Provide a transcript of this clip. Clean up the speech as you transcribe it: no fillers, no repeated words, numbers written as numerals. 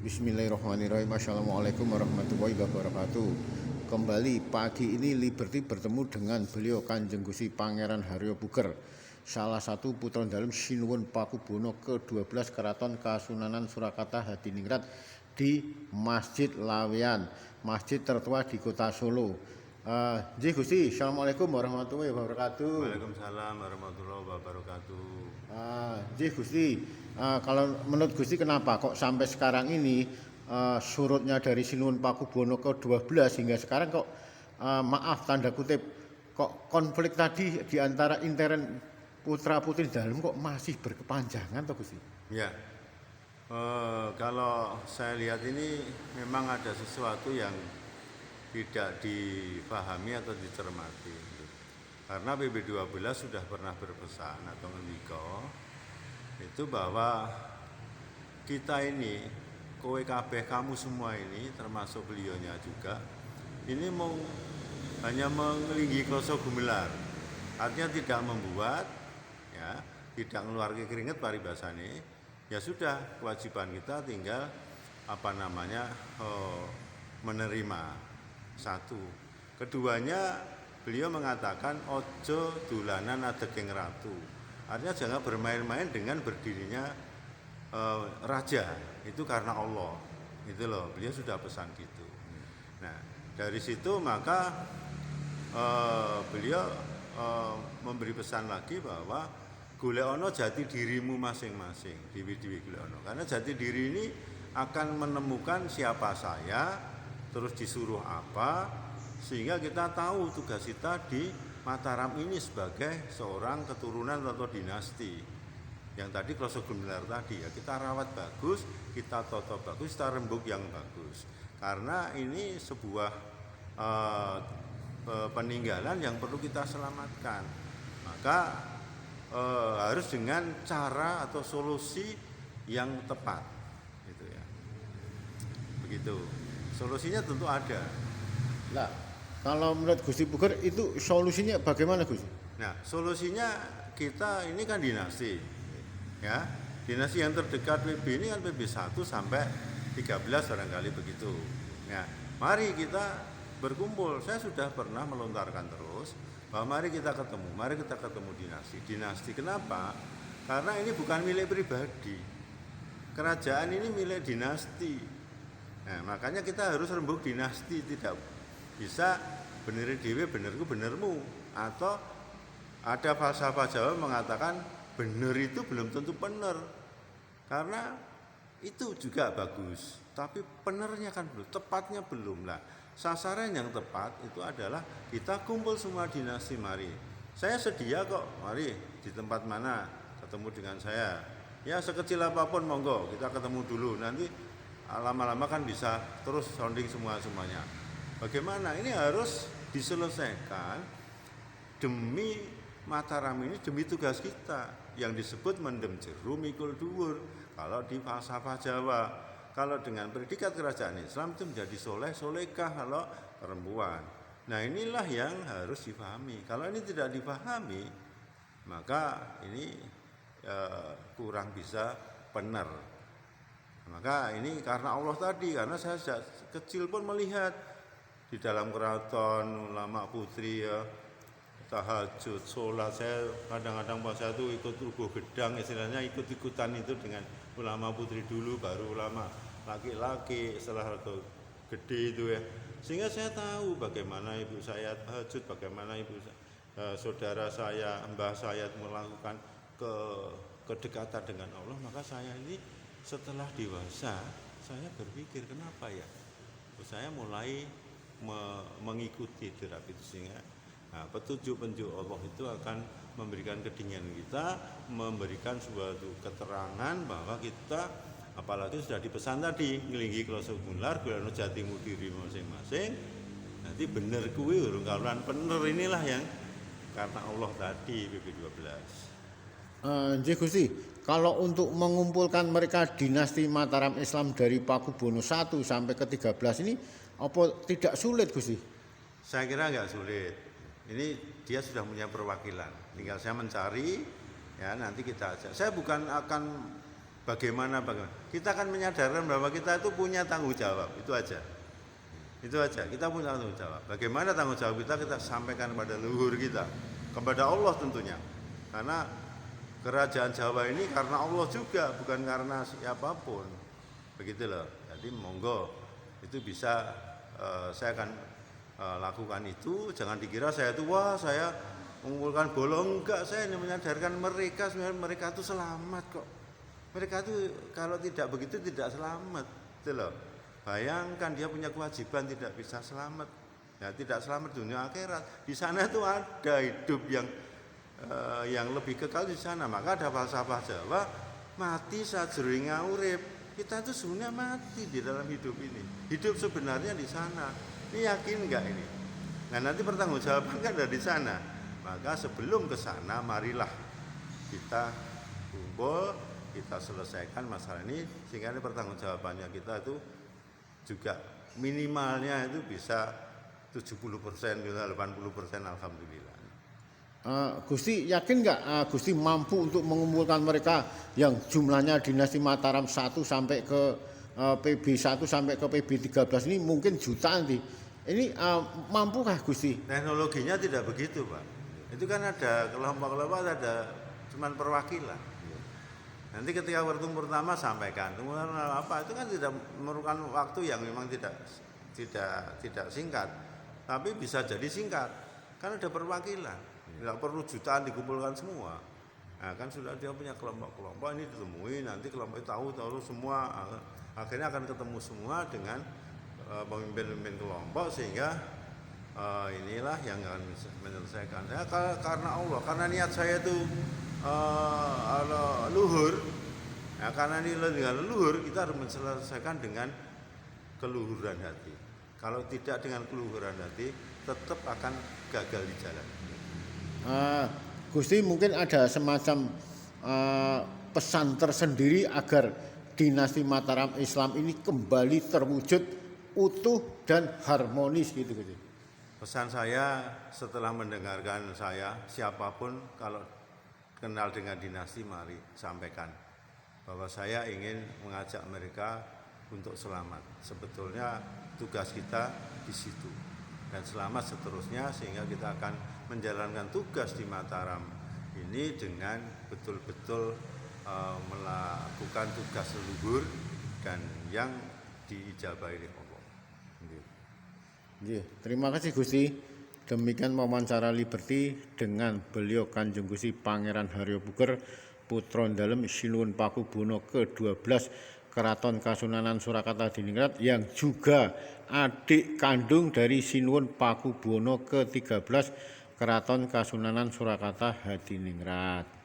Bismillahirrahmanirrahim. Assalamualaikum warahmatullahi wabarakatuh. Kembali pagi ini Liberty bertemu dengan beliau Kanjeng Gusti Pangeran Haryo Puger, salah satu putra dalem Sinuwun Pakubono ke-12 Keraton Kasunanan Surakarta Hadiningrat di Masjid Laweyan, masjid tertua di Kota Solo. Gusti, Assalamualaikum warahmatullahi wabarakatuh. Waalaikumsalam warahmatullahi wabarakatuh. Gusti, kalau menurut Gusti kenapa kok sampai sekarang ini surutnya dari Sinuwun Pakubono ke-12 hingga sekarang kok maaf tanda kutip kok konflik tadi di antara intern putra putri dalam kok masih berkepanjangan toh Gusti? Ya, kalau saya lihat ini memang ada sesuatu yang tidak dipahami atau dicermati. Karena PB12 sudah pernah berpesan atau ngendika itu bahwa kita ini, kowe kabeh kamu semua ini termasuk beliaunya juga, ini mau hanya mengelinggi kloso gumelar. Artinya tidak membuat, ya, tidak ngeluarke keringet paribasane. Ya sudah, kewajiban kita tinggal menerima. Satu. Keduanya, beliau mengatakan ojo dulanan adeging ratu. Artinya jangan bermain-main dengan berdirinya raja. Itu karena Allah. Itu loh, beliau sudah pesan gitu. Nah, dari situ maka beliau memberi pesan lagi bahwa golek jati dirimu masing-masing, dewi-dewi golek ono. Karena jati diri ini akan menemukan siapa saya, terus disuruh apa, sehingga kita tahu tugas kita di Mataram ini sebagai seorang keturunan atau dinasti. Yang tadi kloso gumelar tadi ya, kita rawat bagus, kita toto bagus, kita rembuk yang bagus. Karena ini sebuah peninggalan yang perlu kita selamatkan. Maka harus dengan cara atau solusi yang tepat, gitu ya. Begitu. Solusinya tentu ada. Nah, kalau menurut Gusti Puger itu solusinya bagaimana Gusti? Nah, solusinya kita ini kan dinasti, ya. Dinasti yang terdekat PB ini kan PB 1 sampai 13 barangkali begitu. Nah, mari kita berkumpul. Saya sudah pernah melontarkan terus bahwa mari kita ketemu dinasti. Dinasti kenapa? Karena ini bukan milik pribadi. Kerajaan ini milik dinasti. Nah, makanya kita harus rembuk dinasti, tidak bisa bener dewe benerku benermu, atau ada falsafah Jawa mengatakan bener itu belum tentu bener, karena itu juga bagus, tapi benernya kan belum, tepatnya belum lah. Sasaran yang tepat itu adalah kita kumpul semua dinasti, mari. Saya sedia kok, mari di tempat mana ketemu dengan saya. Ya sekecil apapun monggo, kita ketemu dulu, nanti lama-lama kan bisa terus sounding semuanya. Bagaimana? Ini harus diselesaikan demi Mataram ini, demi tugas kita yang disebut mendem jeru mikul dhuwur. Kalau di falsafah Jawa, kalau dengan predikat kerajaan Islam itu menjadi soleh solekah kalau perempuan. Nah, inilah yang harus dipahami. Kalau ini tidak dipahami, maka ini kurang bisa benar. Maka ini karena Allah tadi, karena saya sejak kecil pun melihat di dalam keraton ulama putri ya, tahajud, sholat. Saya kadang-kadang puasa itu ikut rubuh gedang, istilahnya ikut-ikutan itu dengan ulama putri dulu, baru ulama laki-laki setelah itu gede itu ya. Sehingga saya tahu bagaimana ibu saya tahajud, bagaimana saudara saya, mbah saya melakukan kedekatan dengan Allah. Maka saya ini setelah dewasa, saya berpikir kenapa ya? Saya mulai mengikuti terapi itu, sehingga petunjuk-petunjuk Allah itu akan memberikan kedinginan kita, memberikan suatu keterangan bahwa kita, apalagi sudah dipesan tadi, ngelinggi kloso gumelar, golekno jatimu diri masing-masing. Nanti bener kuwi urung kaluan bener, inilah yang karena Allah tadi PB12. Gusti, kalau untuk mengumpulkan mereka dinasti Mataram Islam dari Pakubono 1 sampai ke 13 ini apa tidak sulit Gusti? Saya kira nggak sulit. Ini dia sudah punya perwakilan. Tinggal saya mencari, ya nanti kita ajak. Saya bukan akan Bagaimana? Kita akan menyadarkan bahwa kita itu punya tanggung jawab, itu aja. Itu aja, kita punya tanggung jawab. Bagaimana tanggung jawab kita sampaikan kepada leluhur kita, kepada Allah tentunya. Karena kerajaan Jawa ini karena Allah juga, bukan karena siapapun. Begitu loh. Jadi monggo itu bisa saya akan lakukan itu. Jangan dikira saya itu saya mengumpulkan bolong, enggak, saya ini menyadarkan mereka, sebenarnya mereka itu selamat kok. Mereka itu kalau tidak begitu tidak selamat, gitu loh. Bayangkan dia punya kewajiban tidak bisa selamat, ya tidak selamat dunia akhirat. Di sana itu ada hidup yang lebih kekal di sana. Maka ada falsafah Jawa, mati sajroning urip. Kita itu sebenarnya mati di dalam hidup ini. Hidup sebenarnya di sana. Ini yakin enggak ini? Nah nanti pertanggungjawaban kan ada di sana. Maka sebelum ke sana, marilah kita kumpul, kita selesaikan masalah ini sehingga pertanggungjawabannya kita itu juga minimalnya itu bisa 70%, 80%, alhamdulillah. Gusti yakin nggak Gusti mampu untuk mengumpulkan mereka yang jumlahnya dinasti Mataram 1 sampai ke PB 1 sampai ke PB 13 ini mungkin jutaan nih. Ini mampukah Gusti? Teknologinya tidak begitu, Pak. Itu kan ada kelompok-kelompok, ada cuman perwakilan. Nanti ketika pertemuan pertama sampaikan, kemudian apa itu kan tidak memerlukan waktu yang memang tidak singkat, tapi bisa jadi singkat, kan ada perwakilan, tidak perlu jutaan dikumpulkan semua. Nah, kan sudah dia punya kelompok-kelompok ini ditemui, nanti kelompok itu tahu semua, akhirnya akan ketemu semua dengan pemimpin-pemimpin kelompok sehingga inilah yang akan menyelesaikan. Saya karena Allah, karena niat saya itu luhur, ya, karena ini dengan leluhur kita harus menyelesaikan dengan keluhuran hati. Kalau tidak dengan keluhuran hati, tetap akan gagal di jalan. Gusti mungkin ada semacam pesan tersendiri agar dinasti Mataram Islam ini kembali terwujud utuh dan harmonis gitu Gusti. Pesan saya setelah mendengarkan saya, siapapun kalau kenal dengan dinasti, mari sampaikan bahwa saya ingin mengajak mereka untuk selamat. Sebetulnya tugas kita di situ dan selamat seterusnya sehingga kita akan menjalankan tugas di Mataram ini dengan betul-betul melakukan tugas leluhur dan yang diijabahi oleh Allah. Terima kasih Gusti. Demikian wawancara Liberty dengan beliau Kanjeng Gusti Pangeran Haryo Puger Putra Dalem Sinuwun Pakubono ke-12 Keraton Kasunanan Surakarta Hadiningrat yang juga adik kandung dari Sinuwun Pakubono ke-13 Keraton Kasunanan Surakarta Hadiningrat.